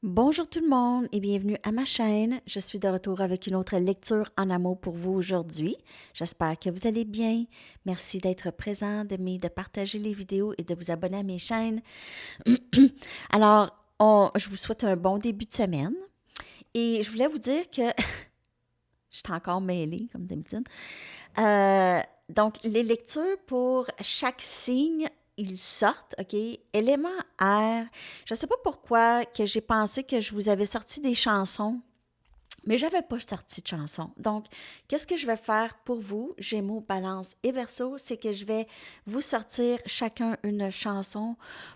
Bonjour tout le monde et bienvenue à ma chaîne. Je suis de retour avec une autre lecture en amour pour vous aujourd'hui. J'espère que vous allez bien. Merci d'être présent, d'aimer, de partager les vidéos et de vous abonner à mes chaînes. Alors, je vous souhaite un bon début de semaine et je voulais vous dire que je suis encore mêlée comme d'habitude. Euh, donc, les lectures pour chaque signe, ils sortent, OK? Élément R. Je ne sais pas pourquoi que j'ai pensé que je vous avais sorti des chansons, mais je n'avais pas sorti de chansons. Donc, qu'est-ce que je vais faire pour vous, Gémeaux, Balance et Verseau? C'est que je vais vous sortir chacun une chanson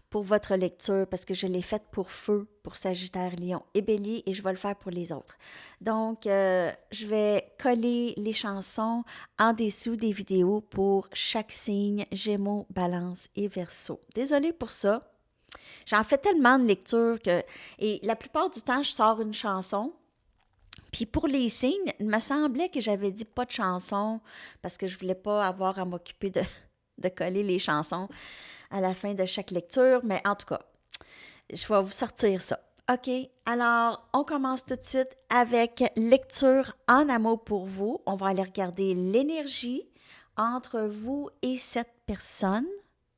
pour votre lecture parce que je l'ai faite pour Feu, pour Sagittaire, Lion et Bélier et je vais le faire pour les autres. Donc, je vais coller les chansons en dessous des vidéos pour chaque signe, Gémeaux, Balance et Verseau. Désolée pour ça. J'en fais tellement de lectures que... Et la plupart du temps, je sors une chanson. Puis pour les signes, il me semblait que j'avais dit pas de chanson parce que je voulais pas avoir à m'occuper de coller les chansons à la fin de chaque lecture. Mais en tout cas, je vais vous sortir ça. OK, alors on commence tout de suite avec lecture en amour pour vous. On va aller regarder l'énergie entre vous et cette personne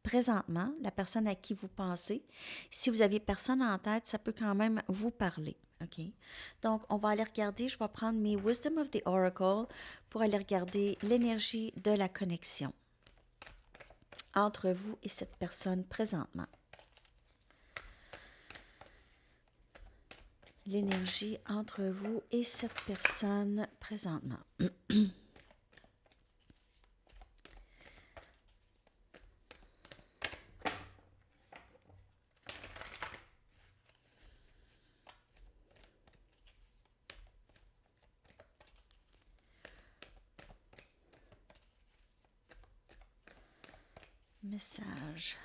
présentement, la personne à qui vous pensez. Si vous aviez personne en tête, ça peut quand même vous parler. OK? Donc, on va aller regarder, je vais prendre mes Wisdom of the Oracle pour aller regarder l'énergie de la connexion entre vous et cette personne présentement. L'énergie entre vous et cette personne présentement. Message.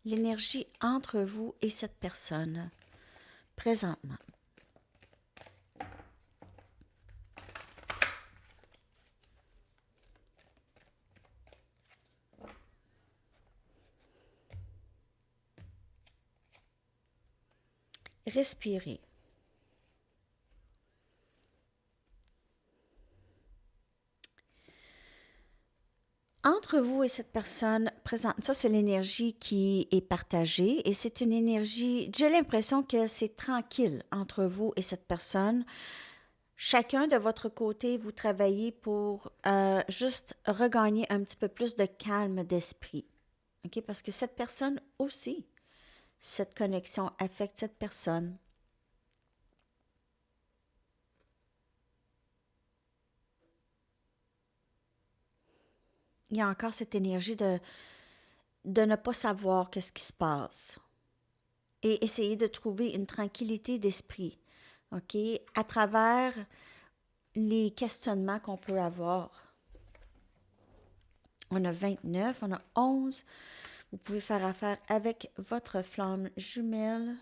L'énergie entre vous et cette personne présentement. Respirez. Entre vous et cette personne présente, ça c'est l'énergie qui est partagée et c'est une énergie, j'ai l'impression que c'est tranquille entre vous et cette personne. Chacun de votre côté, vous travaillez pour juste regagner un petit peu plus de calme d'esprit. OK? Parce que cette personne aussi, cette connexion affecte cette personne. Il y a encore cette énergie de ne pas savoir qu'est-ce qui se passe et essayer de trouver une tranquillité d'esprit, OK, à travers les questionnements qu'on peut avoir. On a 29, on a 11. Vous pouvez faire affaire avec votre flamme jumelle.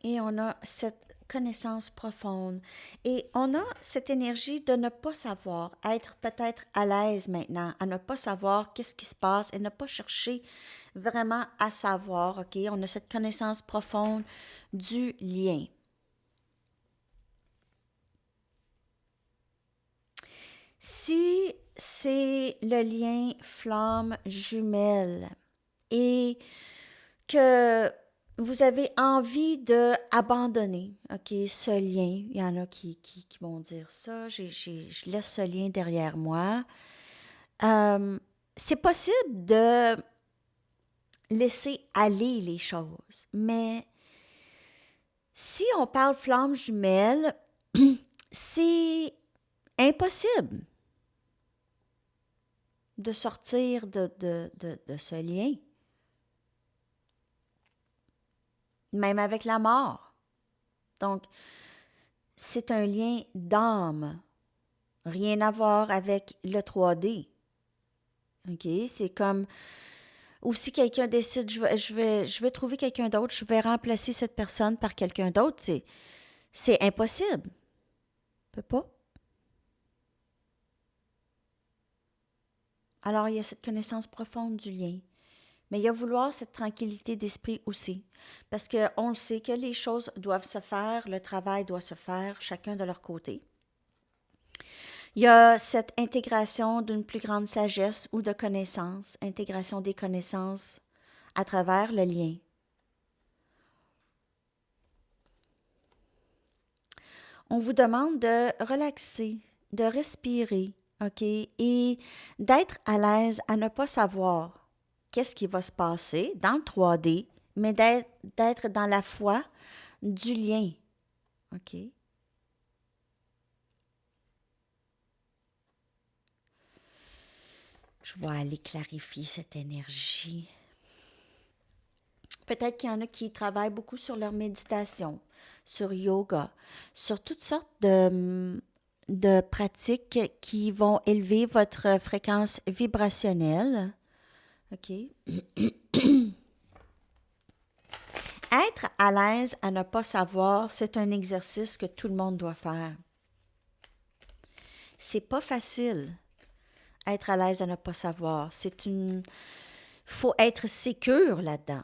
Et on a cette connaissance profonde. Et on a cette énergie de ne pas savoir, être peut-être à l'aise maintenant, à ne pas savoir qu'est-ce qui se passe et ne pas chercher vraiment à savoir, OK? On a cette connaissance profonde du lien. Si c'est le lien flamme jumelle et que vous avez envie d'abandonner, OK, ce lien. Il y en a qui vont dire ça. Je laisse ce lien derrière moi. C'est possible de laisser aller les choses. Mais si on parle flamme jumelle, c'est impossible de sortir de ce lien. Même avec la mort. Donc, c'est un lien d'âme. Rien à voir avec le 3D. OK? C'est comme... Ou si quelqu'un décide, je vais trouver quelqu'un d'autre, je vais remplacer cette personne par quelqu'un d'autre, c'est impossible. On peut pas. Alors, il y a cette connaissance profonde du lien. Mais il y a vouloir cette tranquillité d'esprit aussi. Parce qu'on le sait que les choses doivent se faire, le travail doit se faire, chacun de leur côté. Il y a cette intégration d'une plus grande sagesse ou de connaissances, intégration des connaissances à travers le lien. On vous demande de relaxer, de respirer, OK? Et d'être à l'aise à ne pas savoir qu'est-ce qui va se passer dans le 3D, mais d'être dans la foi du lien, OK? Je vais aller clarifier cette énergie. Peut-être qu'il y en a qui travaillent beaucoup sur leur méditation, sur yoga, sur toutes sortes de pratiques qui vont élever votre fréquence vibrationnelle. OK? Être à l'aise à ne pas savoir, c'est un exercice que tout le monde doit faire. C'est pas facile, être à l'aise à ne pas savoir. Faut être sécure là-dedans.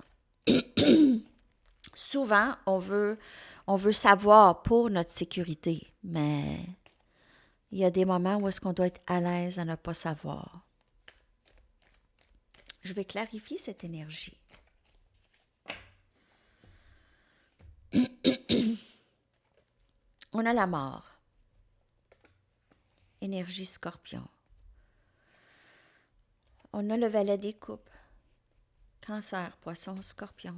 Souvent, on veut savoir pour notre sécurité, mais il y a des moments où est-ce qu'on doit être à l'aise à ne pas savoir. Je vais clarifier cette énergie. On a la mort. Énergie scorpion. On a le valet des coupes. Cancer, poisson, scorpion.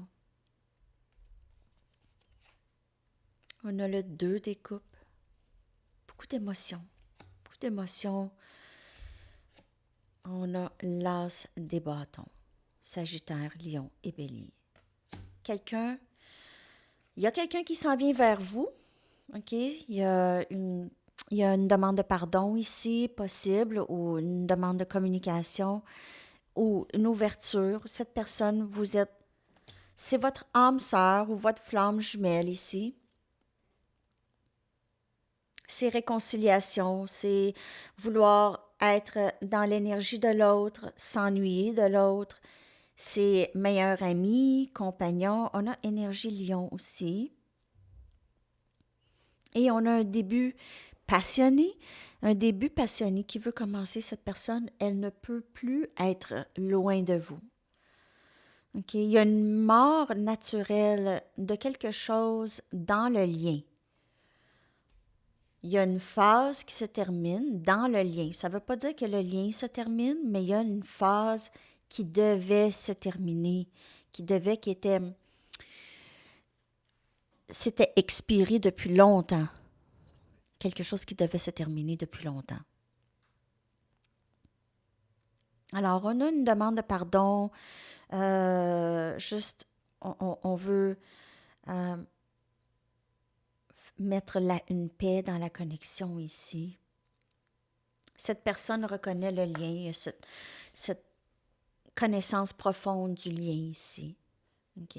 On a le 2 des coupes. Beaucoup d'émotions. Beaucoup d'émotions. On a l'as des bâtons. Sagittaire, lion et bélier. Il y a quelqu'un qui s'en vient vers vous. OK? Il y a une demande de pardon ici, possible, ou une demande de communication, ou une ouverture. Cette personne, c'est votre âme sœur ou votre flamme jumelle ici. C'est réconciliation, c'est vouloir être dans l'énergie de l'autre, s'ennuyer de l'autre. C'est meilleur ami, compagnon. On a énergie lion aussi. Et on a un début passionné qui veut commencer. Cette personne, elle ne peut plus être loin de vous. OK? Il y a une mort naturelle de quelque chose dans le lien. Il y a une phase qui se termine dans le lien. Ça ne veut pas dire que le lien se termine, mais il y a une phase qui devait se terminer, c'était expiré depuis longtemps. Quelque chose qui devait se terminer depuis longtemps. Alors, on a une demande de pardon. On veut mettre une paix dans la connexion ici. Cette personne reconnaît le lien, cette connaissance profonde du lien ici. OK?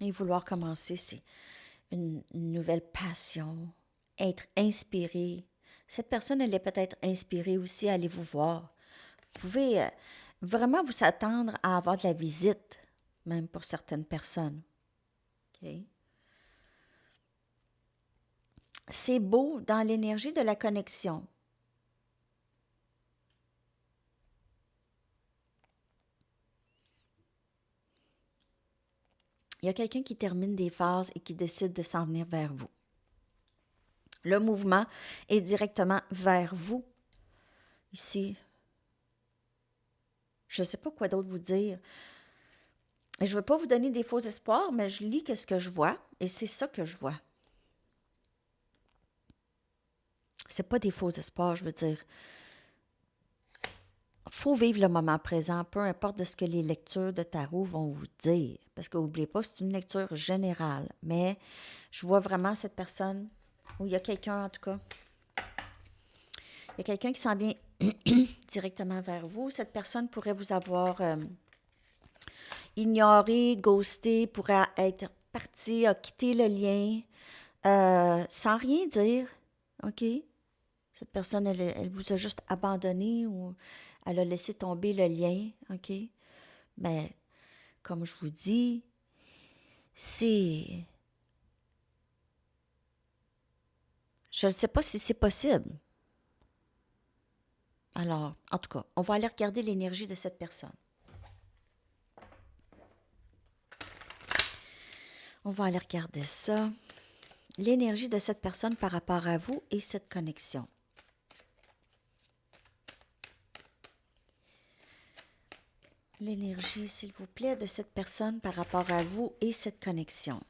Et vouloir commencer, c'est une nouvelle passion, être inspiré. Cette personne, elle est peut-être inspirée aussi à aller vous voir. Vous pouvez vraiment vous attendre à avoir de la visite, même pour certaines personnes. OK? C'est beau dans l'énergie de la connexion. Il y a quelqu'un qui termine des phases et qui décide de s'en venir vers vous. Le mouvement est directement vers vous. Ici, je ne sais pas quoi d'autre vous dire. Et je ne veux pas vous donner des faux espoirs, mais je lis ce que je vois et c'est ça que je vois. C'est pas des faux espoirs, je veux dire. Il faut vivre le moment présent, peu importe de ce que les lectures de tarot vont vous dire. Parce que n'oubliez pas, c'est une lecture générale. Mais je vois vraiment cette personne, ou il y a quelqu'un en tout cas. Il y a quelqu'un qui s'en vient directement vers vous. Cette personne pourrait vous avoir ignoré, ghosté, pourrait être parti, a quitté le lien sans rien dire. OK? Cette personne, elle vous a juste abandonné ou elle a laissé tomber le lien, OK? Mais comme je vous dis, c'est... Je ne sais pas si c'est possible. Alors, en tout cas, on va aller regarder l'énergie de cette personne. On va aller regarder ça. L'énergie de cette personne par rapport à vous et cette connexion. L'énergie, s'il vous plaît, de cette personne par rapport à vous et cette connexion.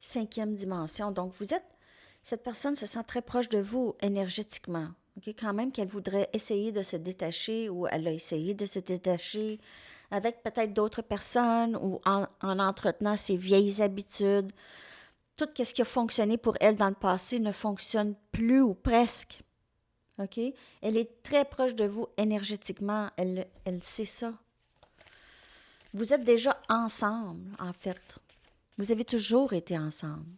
Cinquième dimension. Donc, cette personne se sent très proche de vous énergétiquement. OK? Quand même qu'elle voudrait essayer de se détacher ou elle a essayé de se détacher avec peut-être d'autres personnes ou en entretenant ses vieilles habitudes. Tout ce qui a fonctionné pour elle dans le passé ne fonctionne plus ou presque. OK? Elle est très proche de vous énergétiquement. Elle sait ça. Vous êtes déjà ensemble, en fait. Vous avez toujours été ensemble.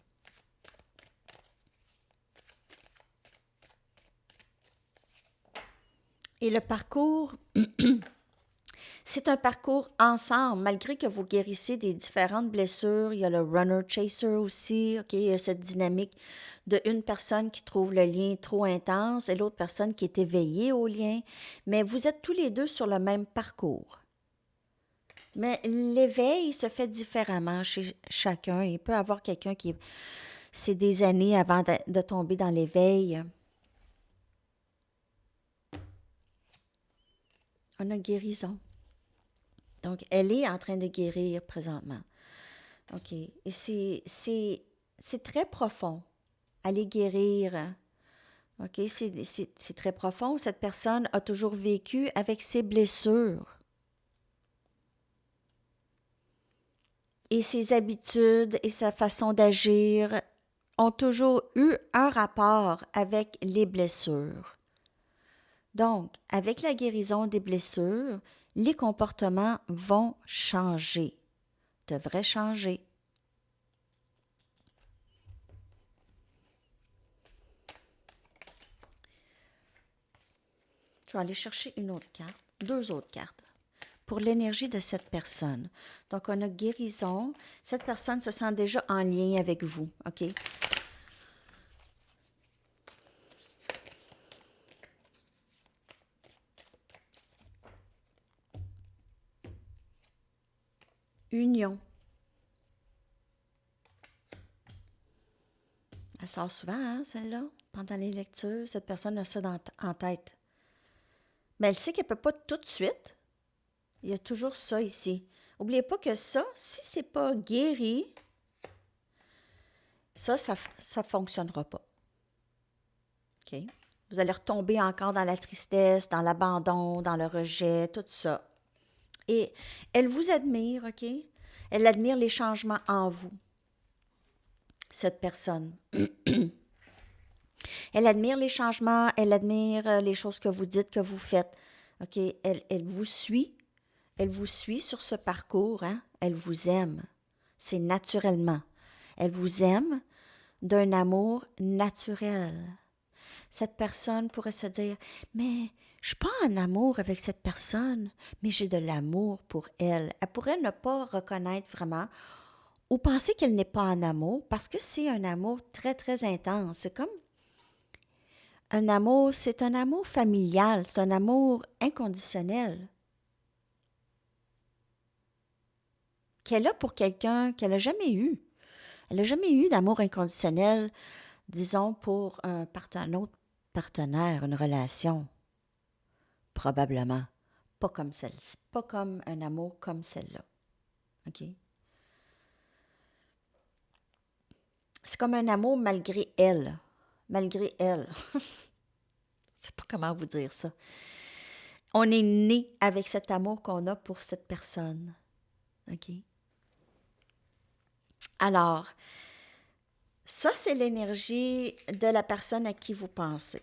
Et le parcours, c'est un parcours ensemble, malgré que vous guérissez des différentes blessures. Il y a le runner-chaser aussi, OK? Il y a cette dynamique de une personne qui trouve le lien trop intense et l'autre personne qui est éveillée au lien. Mais vous êtes tous les deux sur le même parcours. Mais l'éveil se fait différemment chez chacun. Il peut y avoir quelqu'un qui... C'est des années avant de tomber dans l'éveil. On a guérison. Donc, elle est en train de guérir présentement. OK. Et c'est très profond. Aller guérir. OK. C'est très profond. Cette personne a toujours vécu avec ses blessures. Et ses habitudes et sa façon d'agir ont toujours eu un rapport avec les blessures. Donc, avec la guérison des blessures, les comportements vont changer, devraient changer. Je vais aller chercher une autre carte, deux autres cartes, pour l'énergie de cette personne. Donc, on a guérison. Cette personne se sent déjà en lien avec vous, OK? Union. Elle sort souvent, hein, celle-là, pendant les lectures. Cette personne a ça en tête. Mais elle sait qu'elle ne peut pas tout de suite. Il y a toujours ça ici. N'oubliez pas que ça, si ce n'est pas guéri, ça ne fonctionnera pas. OK? Vous allez retomber encore dans la tristesse, dans l'abandon, dans le rejet, tout ça. Et elle vous admire, OK? Elle admire les changements en vous, cette personne. Elle admire les changements, elle admire les choses que vous dites, que vous faites. OK? Elle vous suit. Elle vous suit sur ce parcours, hein? Elle vous aime. C'est naturellement. Elle vous aime d'un amour naturel. Cette personne pourrait se dire, mais je ne suis pas en amour avec cette personne, mais j'ai de l'amour pour elle. Elle pourrait ne pas reconnaître vraiment ou penser qu'elle n'est pas en amour parce que c'est un amour très, très intense. C'est comme un amour, c'est un amour familial, c'est un amour inconditionnel qu'elle a pour quelqu'un qu'elle n'a jamais eu. Elle n'a jamais eu d'amour inconditionnel, disons, pour un autre partenaire, une relation. Probablement. Pas comme celle-ci. Pas comme un amour comme celle-là. OK? C'est comme un amour malgré elle. Malgré elle. Je ne sais pas comment vous dire ça. On est né avec cet amour qu'on a pour cette personne. OK? Alors, ça, c'est l'énergie de la personne à qui vous pensez.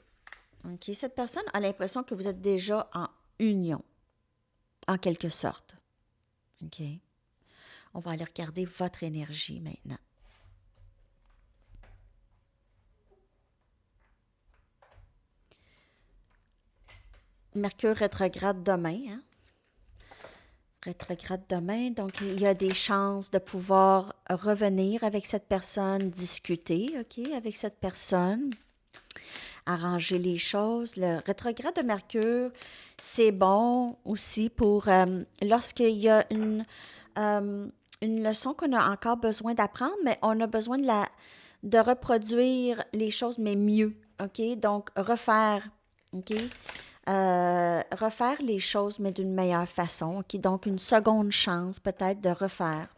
OK? Cette personne a l'impression que vous êtes déjà en union, en quelque sorte. OK? On va aller regarder votre énergie maintenant. Mercure rétrograde demain, hein? Rétrograde demain, donc il y a des chances de pouvoir revenir avec cette personne, discuter, OK, avec cette personne, arranger les choses. Le rétrograde de Mercure, c'est bon aussi pour lorsqu'il y a une leçon qu'on a encore besoin d'apprendre, mais on a besoin de reproduire les choses, mais mieux, OK? Donc, refaire, OK? Refaire les choses, mais d'une meilleure façon, OK? Donc, une seconde chance peut-être de refaire.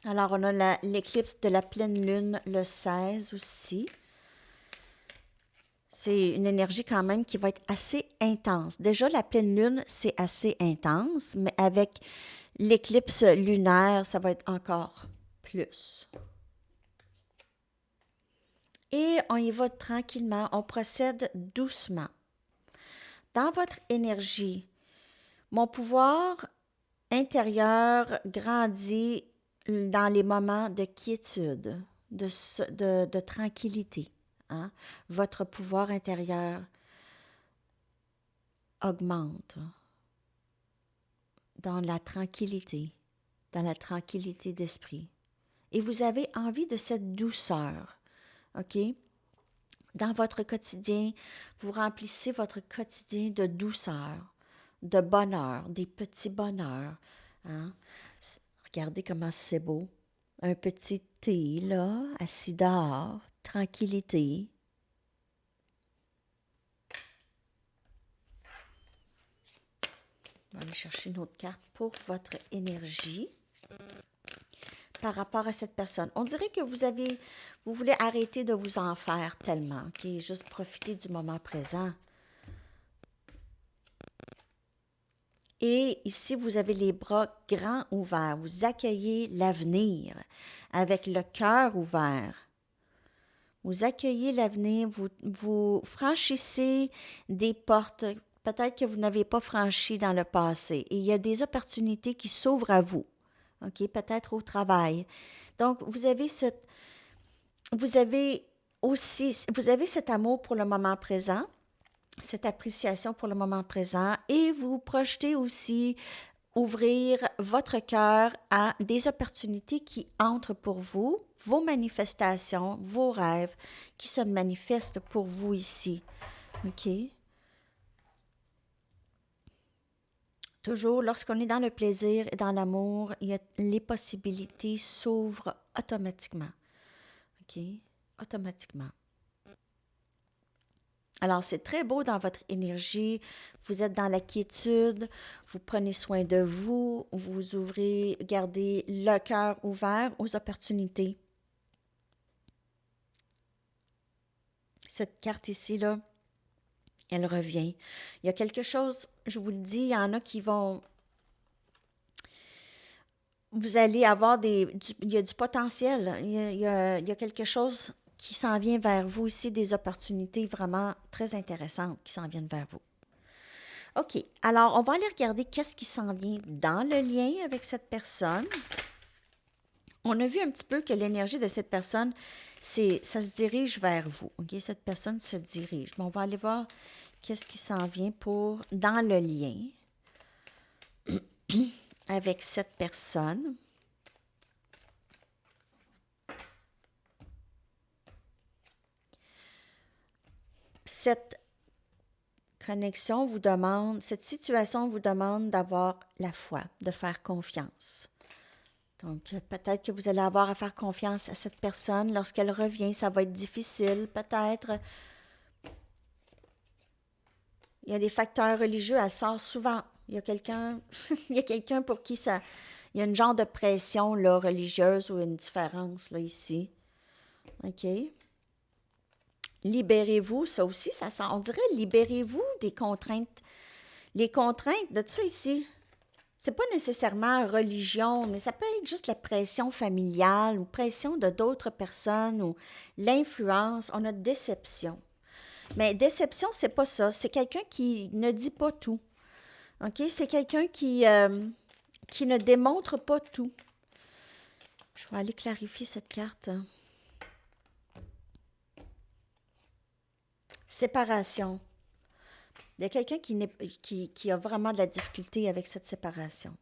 Alors, on a l'éclipse de la pleine lune le 16 aussi. C'est une énergie quand même qui va être assez intense. Déjà, la pleine lune, c'est assez intense, mais avec l'éclipse lunaire, ça va être encore plus. Et on y va tranquillement, on procède doucement. Dans votre énergie, mon pouvoir intérieur grandit dans les moments de quiétude, de tranquillité. Hein? Votre pouvoir intérieur augmente dans la tranquillité d'esprit. Et vous avez envie de cette douceur, OK? Dans votre quotidien, vous remplissez votre quotidien de douceur, de bonheur, des petits bonheurs. Hein? Regardez comment c'est beau. Un petit thé, là, assis dehors, tranquillité. On va aller chercher une autre carte pour votre énergie par rapport à cette personne. On dirait que vous voulez arrêter de vous en faire tellement, OK? Juste profiter du moment présent. Et ici, vous avez les bras grands ouverts. Vous accueillez l'avenir avec le cœur ouvert. Vous accueillez l'avenir, vous franchissez des portes peut-être que vous n'avez pas franchies dans le passé. Et il y a des opportunités qui s'ouvrent à vous. OK? Peut-être au travail. Donc, vous avez cet amour pour le moment présent, cette appréciation pour le moment présent, et vous projetez aussi ouvrir votre cœur à des opportunités qui entrent pour vous, vos manifestations, vos rêves qui se manifestent pour vous ici. OK? Toujours, lorsqu'on est dans le plaisir et dans l'amour, les possibilités s'ouvrent automatiquement. OK? Automatiquement. Alors, c'est très beau dans votre énergie. Vous êtes dans la quiétude, vous prenez soin de vous, vous ouvrez, gardez le cœur ouvert aux opportunités. Cette carte ici, là, elle revient. Il y a quelque chose, je vous le dis, il y en a qui vont... Vous allez avoir il y a du potentiel, il y a quelque chose qui s'en vient vers vous ici, des opportunités vraiment très intéressantes qui s'en viennent vers vous. OK, alors on va aller regarder qu'est-ce qui s'en vient dans le lien avec cette personne. On a vu un petit peu que l'énergie de cette personne, ça se dirige vers vous. OK, cette personne se dirige. Mais on va aller voir qu'est-ce qui s'en vient dans le lien avec cette personne. Cette connexion vous demande, cette situation vous demande d'avoir la foi, de faire confiance. Donc, peut-être que vous allez avoir à faire confiance à cette personne. Lorsqu'elle revient, ça va être difficile, peut-être. Il y a des facteurs religieux, elle sort souvent. Il y a quelqu'un pour qui ça... Il y a une genre de pression là, religieuse ou une différence là, ici. OK? Libérez-vous, ça aussi, ça sent... On dirait libérez-vous des contraintes. Les contraintes de ça ici. c'est pas nécessairement religion, mais ça peut être juste la pression familiale ou pression de d'autres personnes ou l'influence. On a déception. Mais déception, c'est pas ça. C'est quelqu'un qui ne dit pas tout. OK? C'est quelqu'un qui ne démontre pas tout. Je vais aller clarifier cette carte. Séparation. Il y a quelqu'un qui a vraiment de la difficulté avec cette séparation.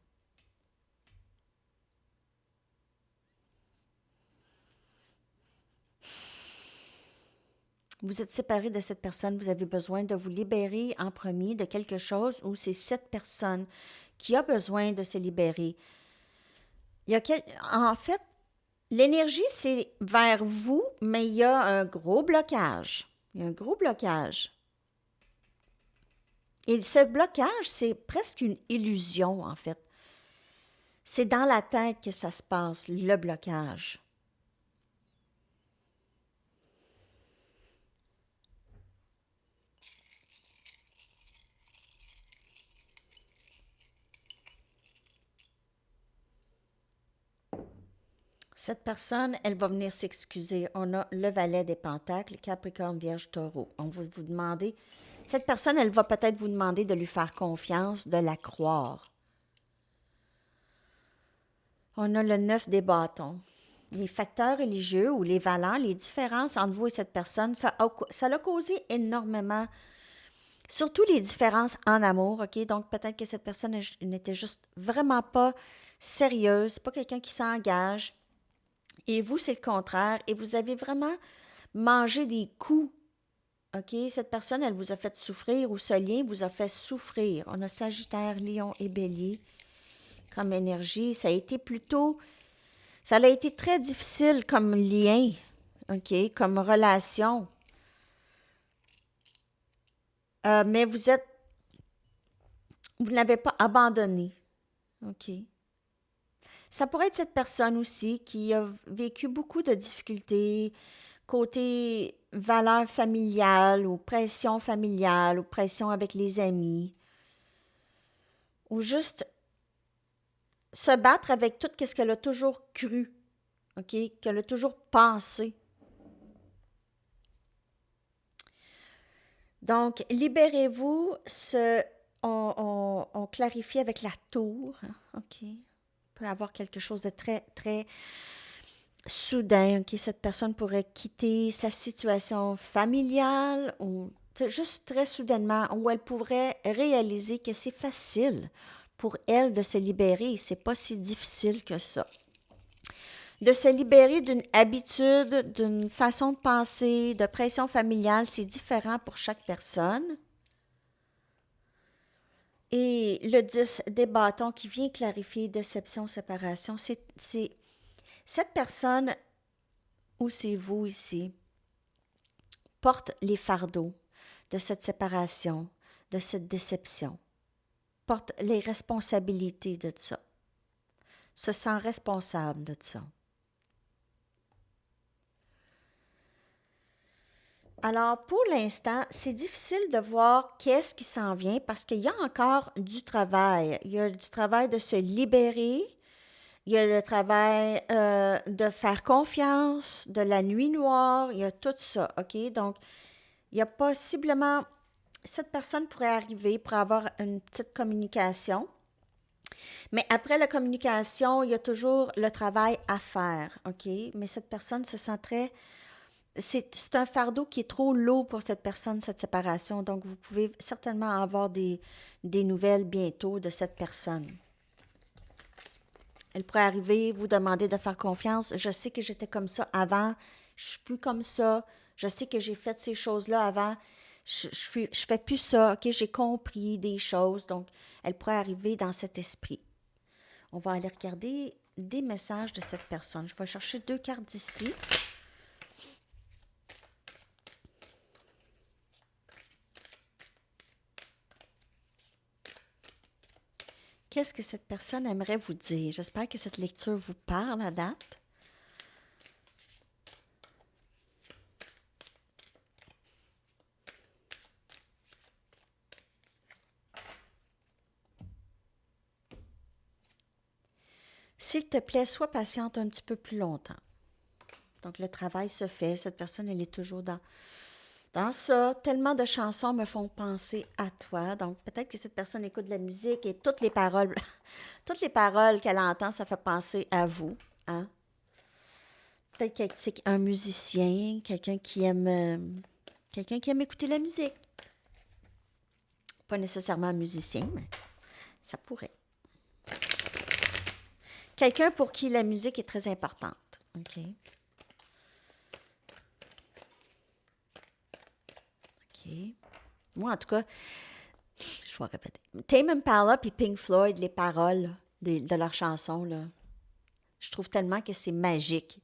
Vous êtes séparé de cette personne, vous avez besoin de vous libérer en premier de quelque chose ou c'est cette personne qui a besoin de se libérer. En fait, l'énergie, c'est vers vous, mais il y a un gros blocage. Il y a un gros blocage. Et ce blocage, c'est presque une illusion, en fait. C'est dans la tête que ça se passe, le blocage. Cette personne, elle va venir s'excuser. On a le valet des pentacles, Capricorne, Vierge, Taureau. On va vous demander, cette personne, elle va peut-être vous demander de lui faire confiance, de la croire. On a le 9 des bâtons. Les facteurs religieux ou les valeurs, les différences entre vous et cette personne, ça a causé énormément, surtout les différences en amour, OK? Donc, peut-être que cette personne n'était juste vraiment pas sérieuse, c'est pas quelqu'un qui s'engage. Et vous, c'est le contraire. Et vous avez vraiment mangé des coups. OK? Cette personne, elle vous a fait souffrir ou ce lien vous a fait souffrir. On a Sagittaire, Lion et Bélier comme énergie. Ça a été très difficile comme lien. OK? Comme relation. Mais vous n'avez pas abandonné. OK? Ça pourrait être cette personne aussi qui a vécu beaucoup de difficultés côté valeurs familiales ou pression avec les amis. Ou juste se battre avec tout ce qu'elle a toujours cru, OK? Qu'elle a toujours pensé. Donc, libérez-vous. On clarifie avec la tour. OK? On peut avoir quelque chose de très, très soudain, OK? Cette personne pourrait quitter sa situation familiale ou juste très soudainement, où elle pourrait réaliser que c'est facile pour elle de se libérer. C'est pas si difficile que ça. De se libérer d'une habitude, d'une façon de penser, de pression familiale, c'est différent pour chaque personne. Et le 10 des bâtons qui vient clarifier déception, séparation, c'est cette personne, ou c'est vous ici, porte les fardeaux de cette séparation, de cette déception, porte les responsabilités de ça, se sent responsable de ça. Alors, pour l'instant, c'est difficile de voir qu'est-ce qui s'en vient parce qu'il y a encore du travail. Il y a du travail de se libérer, il y a le travail de faire confiance, de la nuit noire, il y a tout ça, OK? Donc, il y a possiblement, cette personne pourrait arriver pour avoir une petite communication. Mais après la communication, il y a toujours le travail à faire, OK? Mais cette personne se sent très... C'est un fardeau qui est trop lourd pour cette personne, cette séparation. Donc, vous pouvez certainement avoir des nouvelles bientôt de cette personne. Elle pourrait arriver, vous demander de faire confiance. Je sais que j'étais comme ça avant. Je suis plus comme ça. Je sais que j'ai fait ces choses-là avant. Je fais plus ça. OK, j'ai compris des choses. Donc, elle pourrait arriver dans cet esprit. On va aller regarder des messages de cette personne. Je vais chercher 2 cartes d'ici. Qu'est-ce que cette personne aimerait vous dire? J'espère que cette lecture vous parle à date. S'il te plaît, sois patiente un petit peu plus longtemps. Donc, le travail se fait. Cette personne, elle est toujours dans ça. Tellement de chansons me font penser à toi. Donc, peut-être que cette personne écoute de la musique et toutes les paroles, toutes les paroles qu'elle entend, ça fait penser à vous. Hein? Peut-être que c'est un musicien, quelqu'un qui aime écouter la musique. Pas nécessairement un musicien, mais ça pourrait. Quelqu'un pour qui la musique est très importante. OK. OK. Moi, en tout cas, je vais répéter. Tame Impala puis Pink Floyd, les paroles de leurs chansons, là, je trouve tellement que c'est magique.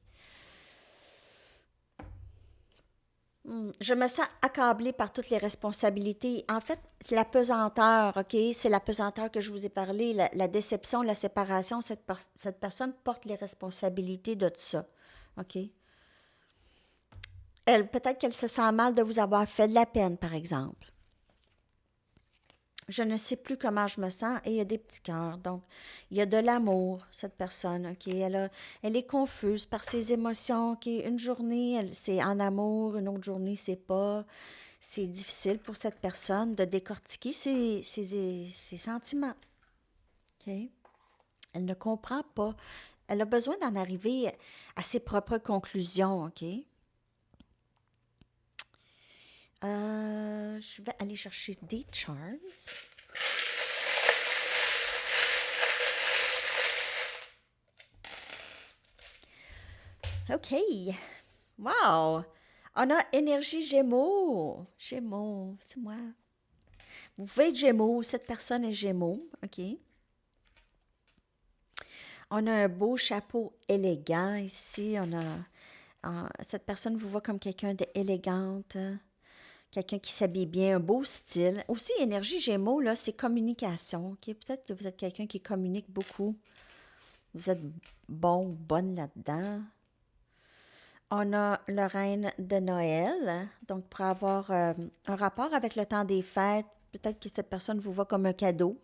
Je me sens accablée par toutes les responsabilités. En fait, c'est la pesanteur, OK? C'est la pesanteur que je vous ai parlé, la déception, la séparation. Cette personne porte les responsabilités de tout ça, OK? Elle, peut-être qu'elle se sent mal de vous avoir fait de la peine, par exemple. Je ne sais plus comment je me sens et il y a des petits cœurs. Donc, il y a de l'amour, cette personne, OK? Elle est confuse par ses émotions, OK? Une journée, c'est en amour, une autre journée, c'est pas. C'est difficile pour cette personne de décortiquer ses sentiments, OK? Elle ne comprend pas. Elle a besoin d'en arriver à ses propres conclusions, OK? Je vais aller chercher des charts. OK. Wow! On a énergie Gémeaux. Gémeaux, c'est moi. Vous pouvez être Gémeaux, cette personne est Gémeaux, OK? On a un beau chapeau élégant ici. Cette personne vous voit comme quelqu'un d'élégante, quelqu'un qui s'habille bien, un beau style. Aussi, énergie Gémeaux, là, c'est communication, OK? Peut-être que vous êtes quelqu'un qui communique beaucoup. Vous êtes bon ou bonne là-dedans. On a le reine de Noël, donc pour avoir un rapport avec le temps des fêtes, peut-être que cette personne vous voit comme un cadeau,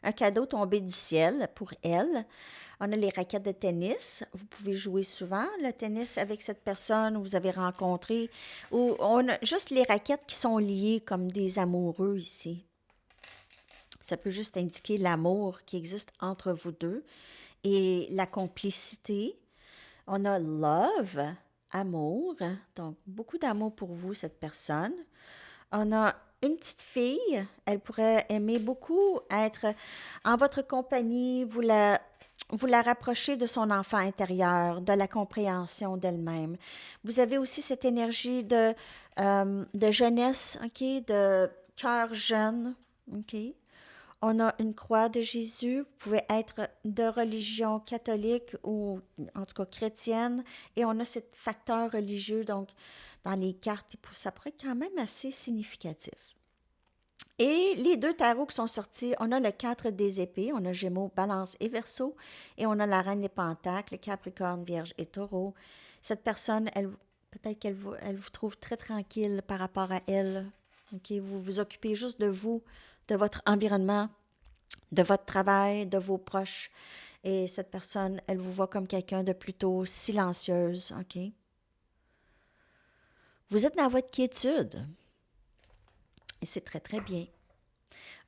un cadeau tombé du ciel pour elle. On a les raquettes de tennis, vous pouvez jouer souvent le tennis avec cette personne que vous avez rencontrée, ou on a juste les raquettes qui sont liées comme des amoureux ici. Ça peut juste indiquer l'amour qui existe entre vous deux et la complicité. On a love, amour, donc beaucoup d'amour pour vous, cette personne. On a une petite fille, elle pourrait aimer beaucoup être en votre compagnie, vous la rapprochez de son enfant intérieur, de la compréhension d'elle-même. Vous avez aussi cette énergie de jeunesse, OK, de cœur jeune, OK. On a une croix de Jésus. Vous pouvez être de religion catholique ou en tout cas chrétienne. Et on a ce facteur religieux, donc dans les cartes, ça pourrait être quand même assez significatif. Et les deux tarots qui sont sortis, on a le 4 des épées, on a Gémeaux, Balance et Verseau, et on a la Reine des Pentacles, Capricorne, Vierge et Taureau. Cette personne, peut-être elle vous trouve très tranquille par rapport à elle. Okay? Vous vous occupez juste de vous, de votre environnement, de votre travail, de vos proches. Et cette personne, elle vous voit comme quelqu'un de plutôt silencieuse, OK? Vous êtes dans votre quiétude. Et c'est très, très bien.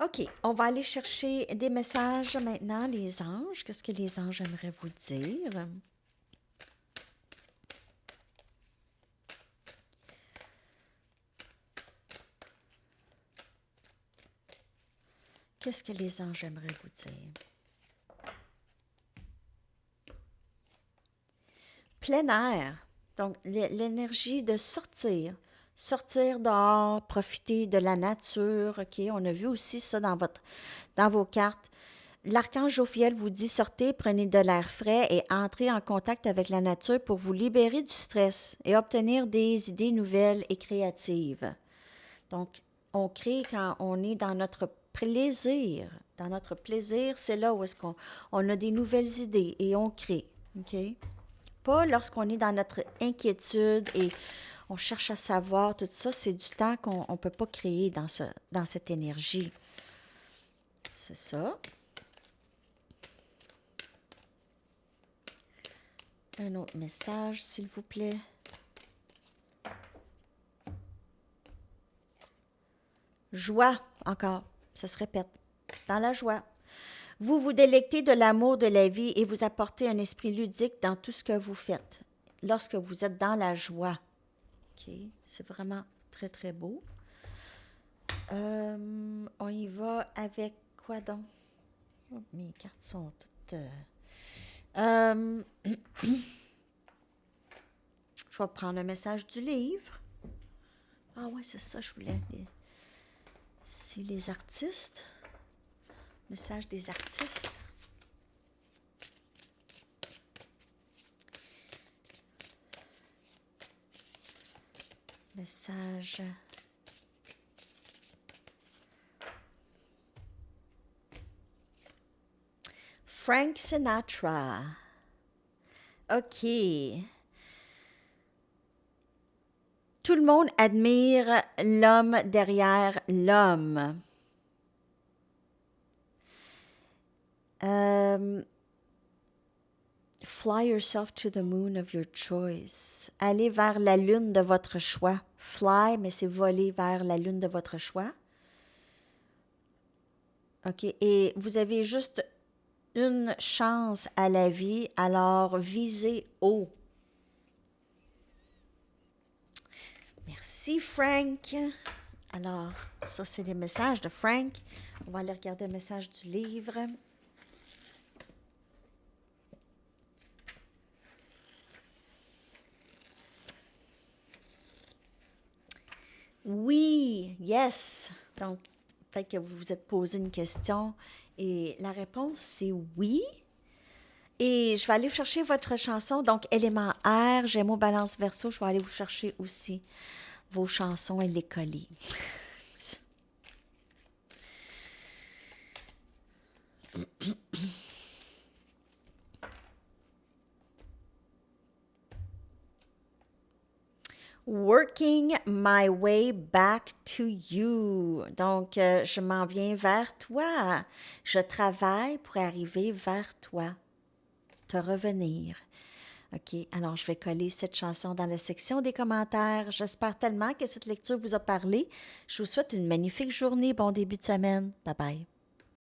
OK, on va aller chercher des messages maintenant, les anges. Qu'est-ce que les anges aimeraient vous dire? Qu'est-ce que les anges aimeraient vous dire? Plein air. Donc, l'énergie de sortir. Sortir dehors, profiter de la nature. OK, on a vu aussi ça dans vos cartes. L'archange Jophiel vous dit sortez, prenez de l'air frais et entrez en contact avec la nature pour vous libérer du stress et obtenir des idées nouvelles et créatives. Donc, on crée quand on est dans notre plaisir. Dans notre plaisir, c'est là où est-ce qu'on a des nouvelles idées et on crée. OK? Pas lorsqu'on est dans notre inquiétude et on cherche à savoir tout ça, c'est du temps qu'on ne peut pas créer dans cette énergie. C'est ça. Un autre message, s'il vous plaît. Joie, encore, ça se répète. Dans la joie. Vous vous délectez de l'amour de la vie et vous apportez un esprit ludique dans tout ce que vous faites. Lorsque vous êtes dans la joie. OK, c'est vraiment très, très beau. On y va avec quoi donc? Oh, mes cartes sont toutes... je vais prendre un message du livre. Ah ouais, c'est ça, je voulais. C'est les artistes. Message des artistes. Message. Frank Sinatra. OK. Tout le monde admire l'homme derrière l'homme. Fly yourself to the moon of your choice. Allez vers la lune de votre choix. Fly, mais c'est voler vers la lune de votre choix. OK. Et vous avez juste une chance à la vie, alors visez haut. Merci, Frank. Alors, ça, c'est les messages de Frank. On va aller regarder le message du livre. Oui, yes. Donc, peut-être que vous vous êtes posé une question et la réponse, c'est oui. Et je vais aller vous chercher votre chanson. Donc, élément R, Gémeaux, Balance, Verseau, je vais aller vous chercher aussi vos chansons et les coller. Working my way back to you. Donc, je m'en viens vers toi. Je travaille pour arriver vers toi. Te revenir. OK, alors je vais coller cette chanson dans la section des commentaires. J'espère tellement que cette lecture vous a parlé. Je vous souhaite une magnifique journée. Bon début de semaine. Bye bye.